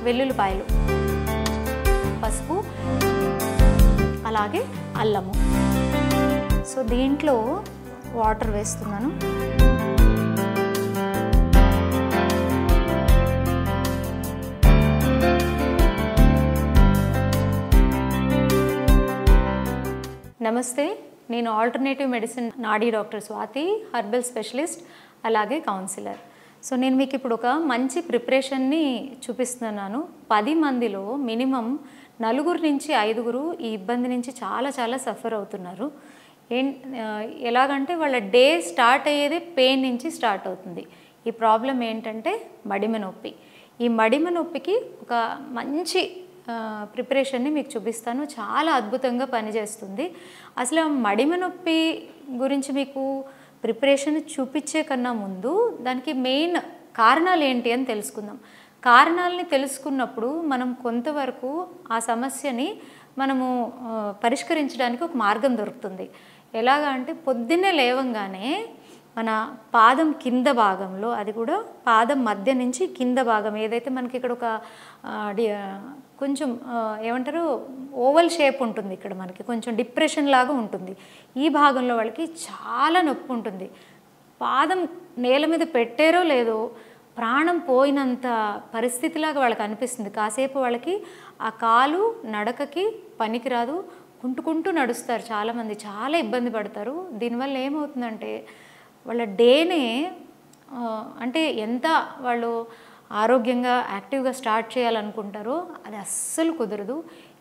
వెల్లుల్లిపాయలు, పసుపు, అలాగే అల్లము. సో దీంట్లో వాటర్ వేస్తున్నాను. నమస్తే, నేను ఆల్టర్నేటివ్ మెడిసిన్ నాడీ డాక్టర్ స్వాతి, హర్బల్ స్పెషలిస్ట్, అలాగే కౌన్సిలర్. సో నేను మీకు ఇప్పుడు ఒక మంచి ప్రిపరేషన్ని చూపిస్తున్నాను. 10 మందిలో మినిమం 4 నుంచి 5 ఈ ఇబ్బంది నుంచి చాలా సఫర్ అవుతున్నారు. ఎలాగంటే వాళ్ళ డే స్టార్ట్ అయ్యేది పెయిన్ నుంచి స్టార్ట్ అవుతుంది. ఈ ప్రాబ్లం ఏంటంటే మడిమ నొప్పి. ఈ మడిమ నొప్పికి ఒక మంచి ప్రిపరేషన్ని మీకు చూపిస్తాను. చాలా అద్భుతంగా పనిచేస్తుంది. అసలు మడిమ నొప్పి గురించి మీకు ప్రిపరేషన్ చూపించే కన్నా ముందు దానికి మెయిన్ కారణాలు ఏంటి అని తెలుసుకుందాం. కారణాలని తెలుసుకున్నప్పుడు మనం కొంతవరకు ఆ సమస్యని మనము పరిష్కరించడానికి ఒక మార్గం దొరుకుతుంది. ఎలాగా అంటే పొద్దున్నే లేవంగానే మన పాదం కింద భాగంలో, అది కూడా పాదం మధ్య నుంచి కింద భాగం ఏదైతే మనకి ఇక్కడ ఒక కొంచెం ఏమంటారు ఓవల్ షేప్ ఉంటుంది, ఇక్కడ మనకి కొంచెం డిప్రెషన్ లాగా ఉంటుంది. ఈ భాగంలో వాళ్ళకి చాలా నొప్పి ఉంటుంది. పాదం నేల మీద పెట్టారో లేదో ప్రాణం పోయినంత పరిస్థితిలాగా వాళ్ళకి అనిపిస్తుంది. కాసేపు వాళ్ళకి ఆ కాలు నడకకి పనికిరాదు, కుంటుకుంటూ నడుస్తారు. చాలామంది చాలా ఇబ్బంది పడతారు. దీనివల్ల ఏమవుతుందంటే వాళ్ళ డేనే అంటే ఎంత వాళ్ళు ఆరోగ్యంగా యాక్టివ్గా స్టార్ట్ చేయాలనుకుంటారో అది అస్సలు కుదరదు.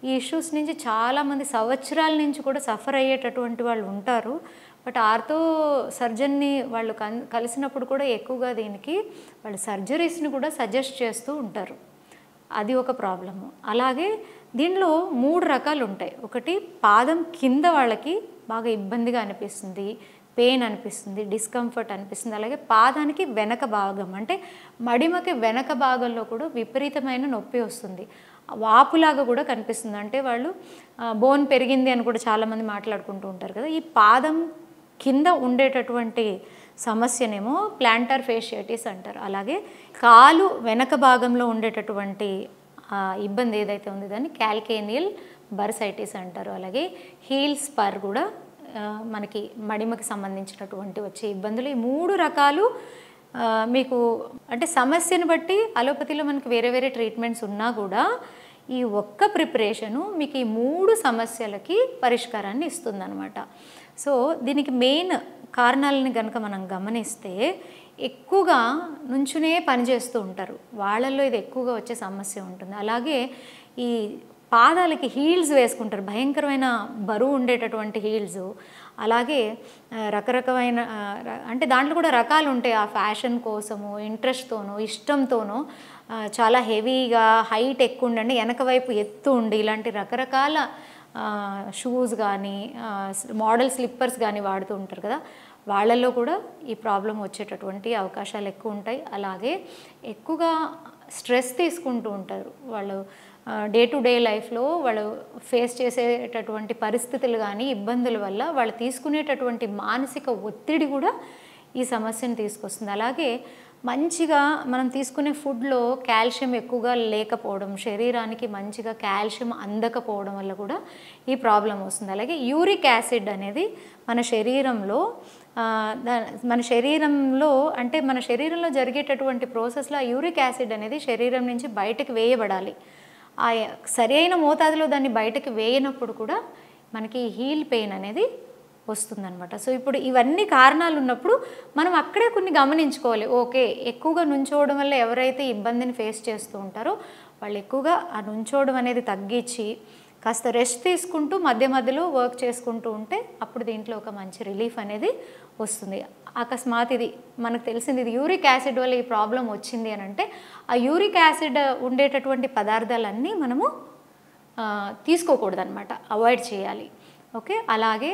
ఈ ఇష్యూస్ నుంచి చాలామంది సంవత్సరాల నుంచి కూడా సఫర్ అయ్యేటటువంటి వాళ్ళు ఉంటారు. బట్ ఆర్థో సర్జన్ని వాళ్ళు కలిసినప్పుడు కూడా ఎక్కువగా దీనికి వాళ్ళు సర్జరీస్ని కూడా సజెస్ట్ చేస్తూ ఉంటారు. అది ఒక ప్రాబ్లము. అలాగే దీనిలో 3 రకాలు ఉంటాయి. ఒకటి పాదం కింద వాళ్ళకి బాగా ఇబ్బందిగా అనిపిస్తుంది, పెయిన్ అనిపిస్తుంది, డిస్కంఫర్ట్ అనిపిస్తుంది. అలాగే పాదానికి వెనక భాగం అంటే మడిమకి వెనక భాగంలో కూడా విపరీతమైన నొప్పి వస్తుంది, వాపులాగా కూడా కనిపిస్తుంది. అంటే వాళ్ళు బోన్ పెరిగింది అని కూడా చాలామంది మాట్లాడుకుంటూ ఉంటారు కదా. ఈ పాదం కింద ఉండేటటువంటి సమస్యనేమో ప్లాంటార్ ఫేషియాటిస్ అంటారు. అలాగే కాలు వెనక భాగంలో ఉండేటటువంటి ఇబ్బంది ఏదైతే ఉందో దాన్ని క్యాల్కేనియల్ బర్సైటిస్ అంటారు. అలాగే హీల్ స్పర్ కూడా మనకి మడిమకి సంబంధించినటువంటి వచ్చే ఇబ్బందులు. ఈ 3 రకాలు మీకు అంటే సమస్యను బట్టి అలోపతిలో మనకి వేరే ట్రీట్మెంట్స్ ఉన్నా కూడా ఈ ఒక్క ప్రిపరేషను మీకు ఈ 3 సమస్యలకి పరిష్కారాన్ని ఇస్తుందన్నమాట. సో దీనికి మెయిన్ కారణాలని కనుక మనం గమనిస్తే ఎక్కువగా నుంచునే పనిచేస్తూ ఉంటారు, వాళ్ళల్లో ఇది ఎక్కువగా వచ్చే సమస్య ఉంటుంది. అలాగే ఈ పాదాలకి హీల్స్ వేసుకుంటారు, భయంకరమైన బరువు ఉండేటటువంటి హీల్స్. అలాగే రకరకమైన అంటే దాంట్లో కూడా రకాలు ఉంటాయి. ఆ ఫ్యాషన్ కోసము, ఇంట్రెస్ట్తోనో, ఇష్టంతోనో చాలా హెవీగా హైట్ ఎక్కువ ఉండండి, వెనక వైపు ఎత్తు ఉండి ఇలాంటి రకరకాల షూస్ కానీ మోడల్ స్లిప్పర్స్ కానీ వాడుతూ ఉంటారు కదా. వాళ్ళల్లో కూడా ఈ ప్రాబ్లం వచ్చేటటువంటి అవకాశాలు ఎక్కువ ఉంటాయి. అలాగే ఎక్కువగా స్ట్రెస్ తీసుకుంటూ ఉంటారు వాళ్ళు. డే టు డే లైఫ్లో వాళ్ళు ఫేస్ చేసేటటువంటి పరిస్థితులు కానీ ఇబ్బందుల వల్ల వాళ్ళు తీసుకునేటటువంటి మానసిక ఒత్తిడి కూడా ఈ సమస్యను తీసుకొస్తుంది. అలాగే మంచిగా మనం తీసుకునే ఫుడ్లో కాల్షియం ఎక్కువగా లేకపోవడం, శరీరానికి మంచిగా కాల్షియం అందకపోవడం వల్ల కూడా ఈ ప్రాబ్లం వస్తుంది. అలాగే యూరిక్ యాసిడ్ అనేది మన శరీరంలో అంటే మన శరీరంలో జరిగేటటువంటి ప్రాసెస్లో ఆ యూరిక్ యాసిడ్ అనేది శరీరం నుంచి బయటకు వేయబడాలి. ఆ సరైన మోతాదులో దాన్ని బయటకు వేయనప్పుడు కూడా మనకి హీల్ పెయిన్ అనేది వస్తుందన్నమాట. సో ఇప్పుడు ఇవన్నీ కారణాలు ఉన్నప్పుడు మనం అక్కడే కొన్ని గమనించుకోవాలి. ఓకే, ఎక్కువగా నుంచోవడం వల్ల ఎవరైతే ఇబ్బందిని ఫేస్ చేస్తూ ఉంటారో వాళ్ళు ఎక్కువగా ఆ నుంచోవడం అనేది తగ్గించి కాస్త రెస్ట్ తీసుకుంటూ మధ్యలో వర్క్ చేసుకుంటూ ఉంటే అప్పుడు దీంట్లో ఒక మంచి రిలీఫ్ అనేది వస్తుంది. అకస్మాత్ ఇది మనకు తెలిసింది ఇది యూరిక్ యాసిడ్ వల్ల ఈ ప్రాబ్లం వచ్చింది అని అంటే ఆ యూరిక్ యాసిడ్ ఉండేటటువంటి పదార్థాలన్నీ మనము తీసుకోకూడదు అనమాట, అవాయిడ్ చేయాలి. ఓకే, అలాగే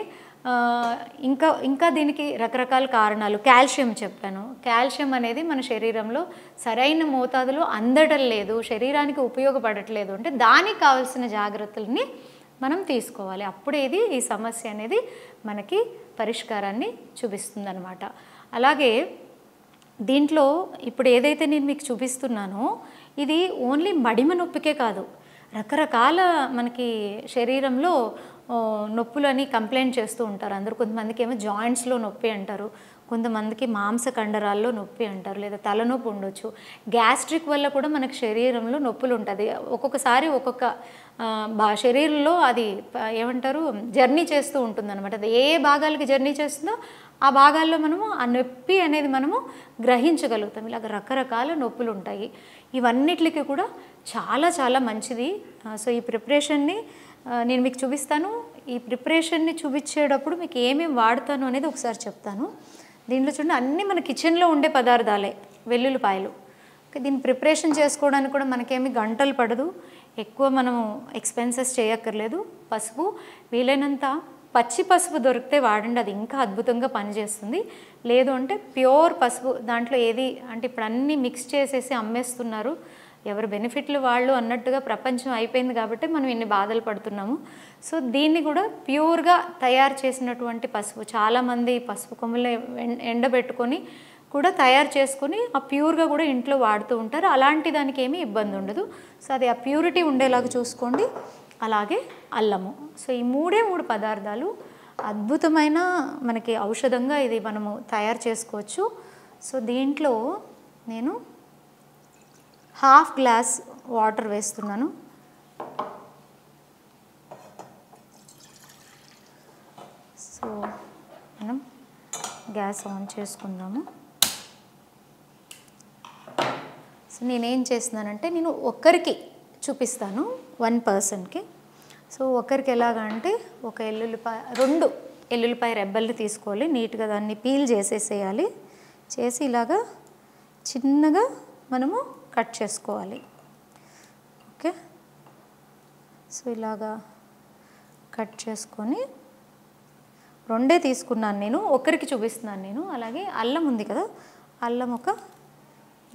ఇంకా దీనికి రకరకాల కారణాలు. కాల్షియం చెప్పాను. కాల్షియం అనేది మన శరీరంలో సరైన మోతాదులో అందడం లేదు, శరీరానికి ఉపయోగపడట్లేదు అంటే దానికి కావాల్సిన జాగ్రత్తల్ని మనం తీసుకోవాలి. అప్పుడేది ఈ సమస్య అనేది మనకి పరిష్కారాన్ని చూపిస్తుందన్నమాట. అలాగే దీంట్లో ఇప్పుడు ఏదైతే నేను మీకు చూపిస్తున్నానో ఇది ఓన్లీ మడిమ నొప్పికే కాదు, రకరకాల మనకి శరీరంలో నొప్పులని కంప్లైంట్ చేస్తూ ఉంటారు అందరూ. కొంతమందికి ఏమో జాయింట్స్లో నొప్పి అంటారు, కొంతమందికి మాంస కండరాల్లో నొప్పి అంటారు, లేదా తలనొప్పి ఉండొచ్చు. గ్యాస్ట్రిక్ వల్ల కూడా మనకి శరీరంలో నొప్పులు ఉంటుంది. ఒక్కొక్కసారి ఒక్కొక్క శరీరంలో అది ఏమంటారు జర్నీ చేస్తూ ఉంటుందన్నమాట. అది ఏ భాగాలకి జర్నీ చేస్తుందో ఆ భాగాల్లో మనము ఆ నొప్పి అనేది మనము గ్రహించగలుగుతాం. ఇలాగ రకరకాల నొప్పులు ఉంటాయి. ఇవన్నిటికి కూడా చాలా చాలా మంచిది. సో ఈ ప్రిపరేషన్ని నేను మీకు చూపిస్తాను. ఈ ప్రిపరేషన్ని చూపించేటప్పుడు మీకు ఏమేమి వాడతాను అనేది ఒకసారి చెప్తాను. దీంట్లో చూడండి అన్నీ మన కిచెన్లో ఉండే పదార్థాలే. వెల్లుల్లిపాయలు, దీన్ని ప్రిపరేషన్ చేసుకోవడానికి కూడా మనకేమి గంటలు పడదు, ఎక్కువ మనము ఎక్స్పెన్సెస్ చేయక్కర్లేదు. పసుపు వీలైనంత పచ్చి పసుపు దొరికితే వాడండి, అది ఇంకా అద్భుతంగా పనిచేస్తుంది. లేదు అంటే ప్యూర్ పసుపు, దాంట్లో ఏది అంటే ఇప్పుడు అన్నీ మిక్స్ చేసేసి అమ్మేస్తున్నారు, ఎవరి బెనిఫిట్లు వాళ్ళు అన్నట్టుగా ప్రపంచం అయిపోయింది కాబట్టి మనం ఇన్ని బాధలు పడుతున్నాము. సో దీన్ని కూడా ప్యూర్గా తయారు చేసినటువంటి పసుపు, చాలామంది పసుపు కొమ్ములు ఎండబెట్టుకొని కూడా తయారు చేసుకొని ఆ ప్యూర్గా కూడా ఇంట్లో వాడుతూ ఉంటారు. అలాంటి దానికి ఏమీ ఇబ్బంది ఉండదు. సో అది ఆ ప్యూరిటీ ఉండేలాగా చూసుకోండి. అలాగే అల్లము. సో ఈ మూడే మూడు పదార్థాలు అద్భుతమైన మనకి ఔషధంగా ఇది మనము తయారు చేసుకోవచ్చు. సో దీంట్లో నేను హాఫ్ గ్లాస్ వాటర్ వేస్తున్నాను. సో మనం గ్యాస్ ఆన్ చేసుకుందాము. సో నేనేం చేస్తున్నానంటే నేను ఒక్కరికి చూపిస్తాను, 1 పర్సన్కి. సో ఒకరికి ఎలాగా అంటే ఒక రెండు ఎల్లుల్లిపాయ రెబ్బల్ని తీసుకోవాలి, నీట్గా దాన్ని పీల్ చేసేసేయాలి. చేసి ఇలాగా చిన్నగా మనము కట్ చేసుకోవాలి. ఓకే, సో ఇలాగా కట్ చేసుకొని రెండే తీసుకున్నాను నేను, ఒక్కరికి చూపిస్తున్నాను నేను. అలాగే అల్లం ఉంది కదా, అల్లం ఒక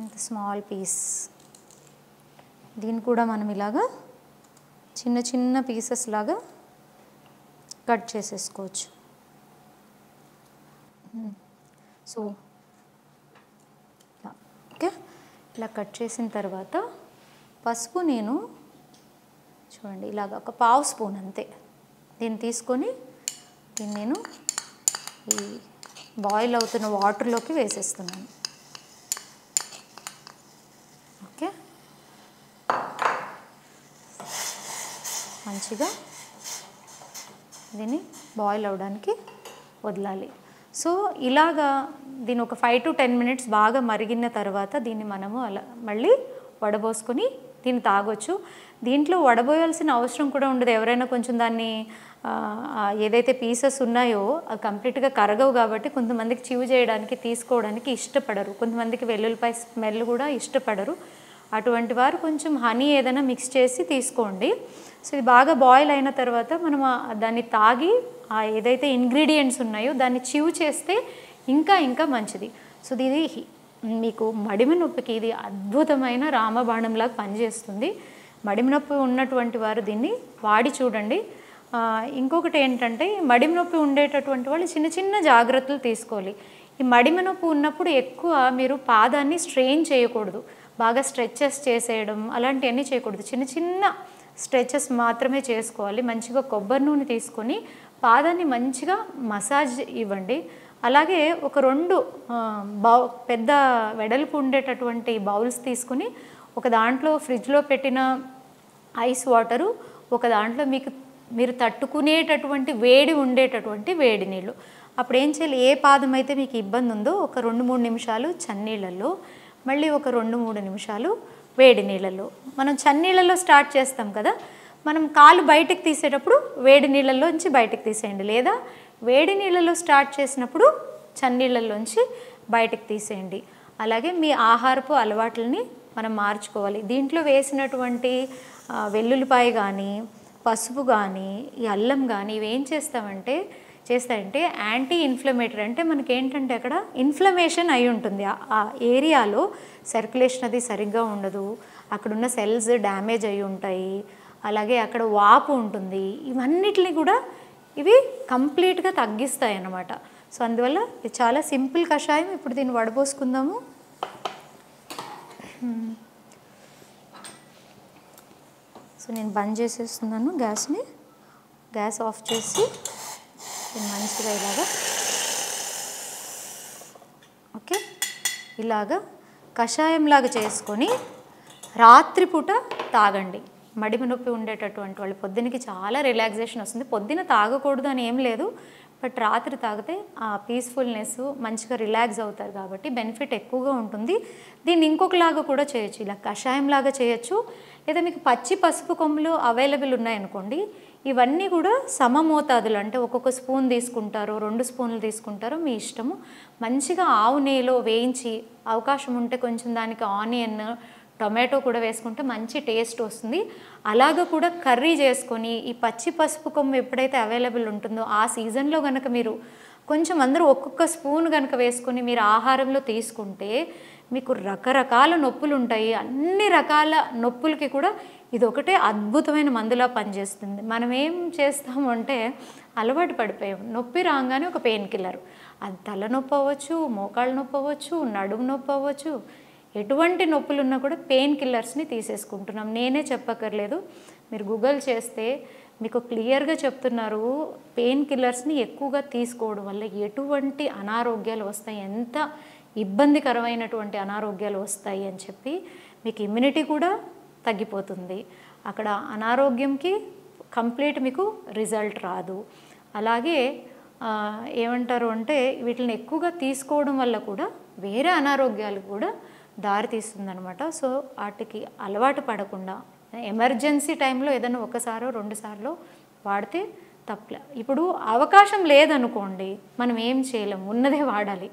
ఇంత స్మాల్ పీస్, దీన్ని కూడా మనం ఇలాగా చిన్న చిన్న పీసెస్ లాగా కట్ చేసేసుకోవచ్చు. సో ఓకే, ఇలా కట్ చేసిన తర్వాత పసుపు నేను చూడండి ఇలాగ ఒక 1/2 స్పూన్ అంతే దీన్ని తీసుకొని దీన్ని నేను ఈ బాయిల్ అవుతున్న వాటర్లోకి వేసేస్తున్నాను. ఓకే, మంచిగా దీన్ని బాయిల్ అవ్వడానికి వదలాలి. సో ఇలాగా దీన్ని ఒక 5 to 10 minutes బాగా మరిగిన తర్వాత దీన్ని మనము అలా మళ్ళీ వడబోసుకొని దీన్ని తాగొచ్చు. దీంట్లో వడబోయాల్సిన అవసరం కూడా ఉండదు. ఎవరైనా కొంచెం దాన్ని ఏదైతే పీసెస్ ఉన్నాయో అవి కంప్లీట్గా కరగవు కాబట్టి కొంతమందికి చివ్ చేయడానికి తీసుకోవడానికి ఇష్టపడరు, కొంతమందికి వెల్లుల్లిపాయ స్మెల్ కూడా ఇష్టపడరు. అటువంటి వారు కొంచెం హనీ ఏదైనా మిక్స్ చేసి తీసుకోండి. సో ఇది బాగా బాయిల్ అయిన తర్వాత మనం దాన్ని తాగి ఏదైతే ఇంగ్రీడియంట్స్ ఉన్నాయో దాన్ని చివ్ చేస్తే ఇంకా ఇంకా మంచిది. సో ఇది మీకు మడిమ నొప్పికి ఇది అద్భుతమైన రామబాణంలాగా పనిచేస్తుంది. మడిమ నొప్పి ఉన్నటువంటి వారు దీన్ని వాడి చూడండి. ఇంకొకటి ఏంటంటే మడిమ నొప్పి ఉండేటటువంటి వాళ్ళు చిన్న చిన్న జాగ్రత్తలు తీసుకోవాలి. ఈ మడిమ నొప్పి ఉన్నప్పుడు ఎక్కువ మీరు పాదాన్ని స్ట్రెయిన్ చేయకూడదు, బాగా స్ట్రెచెస్ చేసేయడం అలాంటివన్నీ చేయకూడదు. చిన్న చిన్న స్ట్రెచెస్ మాత్రమే చేసుకోవాలి. మంచిగా కొబ్బరి నూనె తీసుకొని పాదాన్ని మంచిగా మసాజ్ ఇవ్వండి. అలాగే ఒక 2 పెద్ద వెడల్పు ఉండేటటువంటి బౌల్స్ తీసుకుని ఒక దాంట్లో ఫ్రిడ్జ్లో పెట్టిన ఐస్ వాటరు, ఒక దాంట్లో మీరు తట్టుకునేటటువంటి వేడి ఉండేటటువంటి వేడి నీళ్ళు. అప్పుడు ఏం చేయాలి, ఏ పాదం అయితే మీకు ఇబ్బంది ఉందో ఒక 2-3 నిమిషాలు చన్నీళ్ళల్లో, మళ్ళీ ఒక 2-3 నిమిషాలు వేడి నీళ్ళల్లో. మనం చన్నీళ్ళల్లో స్టార్ట్ చేస్తాం కదా, మనం కాలు బయటకు తీసేటప్పుడు వేడి నీళ్ళల్లోంచి బయటకు తీసేయండి, లేదా వేడి నీళ్ళలో స్టార్ట్ చేసినప్పుడు చన్నీళ్ళల్లోంచి బయటకు తీసేయండి. అలాగే మీ ఆహారపు అలవాట్లని మనం మార్చుకోవాలి. దీంట్లో వేసినటువంటి వెల్లుల్లిపాయ కానీ పసుపు కానీ ఈ అల్లం కానీ ఇవి ఏం చేస్తాయంటే యాంటీ ఇన్ఫ్లమేటరీ. అంటే మనకేంటంటే అక్కడ ఇన్ఫ్లమేషన్ అయి ఉంటుంది, ఆ ఏరియాలో సర్క్యులేషన్ అది సరిగ్గా ఉండదు, అక్కడున్న సెల్స్ డ్యామేజ్ అయి ఉంటాయి, అలాగే అక్కడ వాపు ఉంటుంది. ఇవన్నిటిని కూడా ఇవి కంప్లీట్గా తగ్గిస్తాయి అన్నమాట. సో అందువల్ల ఇది చాలా సింపుల్ కషాయం. ఇప్పుడు దీన్ని వడపోసుకుందాము. నేను బంద్ చేసేస్తున్నాను గ్యాస్ని. గ్యాస్ ఆఫ్ చేసి నేను మంచిగా ఇలాగా ఓకే ఇలాగా కషాయంలాగా చేసుకొని రాత్రిపూట తాగండి. మడిమ నొప్పి ఉండేటటువంటి వాళ్ళు పొద్దునకి చాలా రిలాక్సేషన్ వస్తుంది. పొద్దున తాగకూడదు అని ఏం లేదు, బట్ రాత్రి తాగితే ఆ పీస్ఫుల్నెస్ మంచిగా రిలాక్స్ అవుతారు కాబట్టి బెనిఫిట్ ఎక్కువగా ఉంటుంది. దీన్ని ఇంకొకలాగా కూడా చేయొచ్చు, ఇలా కషాయంలాగా చేయొచ్చు. లేదా మీకు పచ్చి పసుపు కొమ్ములు అవైలబుల్ ఉన్నాయనుకోండి, ఇవన్నీ కూడా సమమోతాదులు, అంటే ఒక్కొక్క స్పూన్ తీసుకుంటారో 2 స్పూన్లు తీసుకుంటారో మీ ఇష్టము. మంచిగా ఆవు నెయ్యిలో వేయించి, అవకాశం ఉంటే కొంచెం దానికి ఆనియన్ టొమాటో కూడా వేసుకుంటే మంచి టేస్ట్ వస్తుంది. అలాగ కూడా కర్రీ చేసుకొని ఈ పచ్చి పసుపు కొమ్ము ఎప్పుడైతే అవైలబుల్ ఉంటుందో ఆ సీజన్లో కనుక మీరు కొంచెం అందరూ ఒక్కొక్క స్పూన్ కనుక వేసుకొని మీరు ఆహారంలో తీసుకుంటే మీకు రకరకాల నొప్పులు ఉంటాయి. అన్ని రకాల నొప్పులకి కూడా ఇది ఒకటే అద్భుతమైన మందులా పనిచేస్తుంది. మనం ఏం చేస్తాము అంటే అలవాటు పడిపోయాం. నొప్పి రాగానే ఒక పెయిన్ కిల్లర్, అది తలనొప్పి అవ్వచ్చు, మోకాళ్ళ నొప్పి అవ్వచ్చు, నడుము నొప్పి అవ్వచ్చు, ఎటువంటి నొప్పులు ఉన్నా కూడా పెయిన్ కిల్లర్స్ని తీసేసుకుంటున్నాం. నేనే చెప్పక్కర్లేదు, మీరు గూగుల్ చేస్తే మీకు క్లియర్గా చెప్తున్నారు. పెయిన్ కిల్లర్స్ని ఎక్కువగా తీసుకోవడం వల్ల ఎటువంటి అనారోగ్యాలు వస్తాయి, ఎంత ఇబ్బందికరమైనటువంటి అనారోగ్యాలు వస్తాయి అని చెప్పి. మీకు ఇమ్యూనిటీ కూడా తగ్గిపోతుంది, అక్కడ అనారోగ్యంకి కంప్లీట్ మీకు రిజల్ట్ రాదు. అలాగే ఏమంటారు అంటే వీటిని ఎక్కువగా తీసుకోవడం వల్ల కూడా వేరే అనారోగ్యాలు కూడా దారితీస్తుందనమాట. సో వాటికి అలవాటు పడకుండా ఎమర్జెన్సీ టైంలో ఏదైనా ఒకసారో 2 సార్లు వాడితే తప్పలే. ఇప్పుడు అవకాశం లేదనుకోండి, మనం ఏం చేయలేం, ఉన్నదే వాడాలి.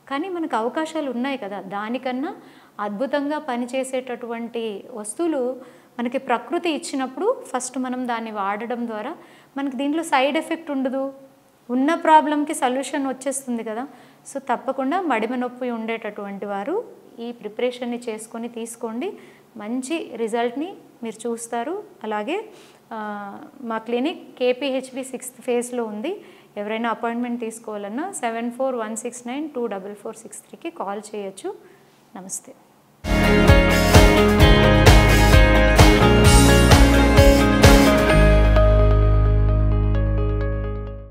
కానీ మనకు అవకాశాలు ఉన్నాయి కదా, దానికన్నా అద్భుతంగా పనిచేసేటటువంటి వస్తువులు మనకి ప్రకృతి ఇచ్చినప్పుడు ఫస్ట్ మనం దాన్ని వాడడం ద్వారా మనకి దీంట్లో సైడ్ ఎఫెక్ట్ ఉండదు, ఉన్న ప్రాబ్లంకి సొల్యూషన్ వచ్చేస్తుంది కదా. సో తప్పకుండా మడిమ నొప్పి ఉండేటటువంటి వారు ఈ ప్రిపరేషన్ని చేసుకొని తీసుకోండి, మంచి రిజల్ట్ని మీరు చూస్తారు. అలాగే మా క్లినిక్ KPHB 6th ఫేజ్లో ఉంది. ఎవరైనా అపాయింట్మెంట్ తీసుకోవాలన్నా 7416924463కి కాల్ చేయొచ్చు. నమస్తే.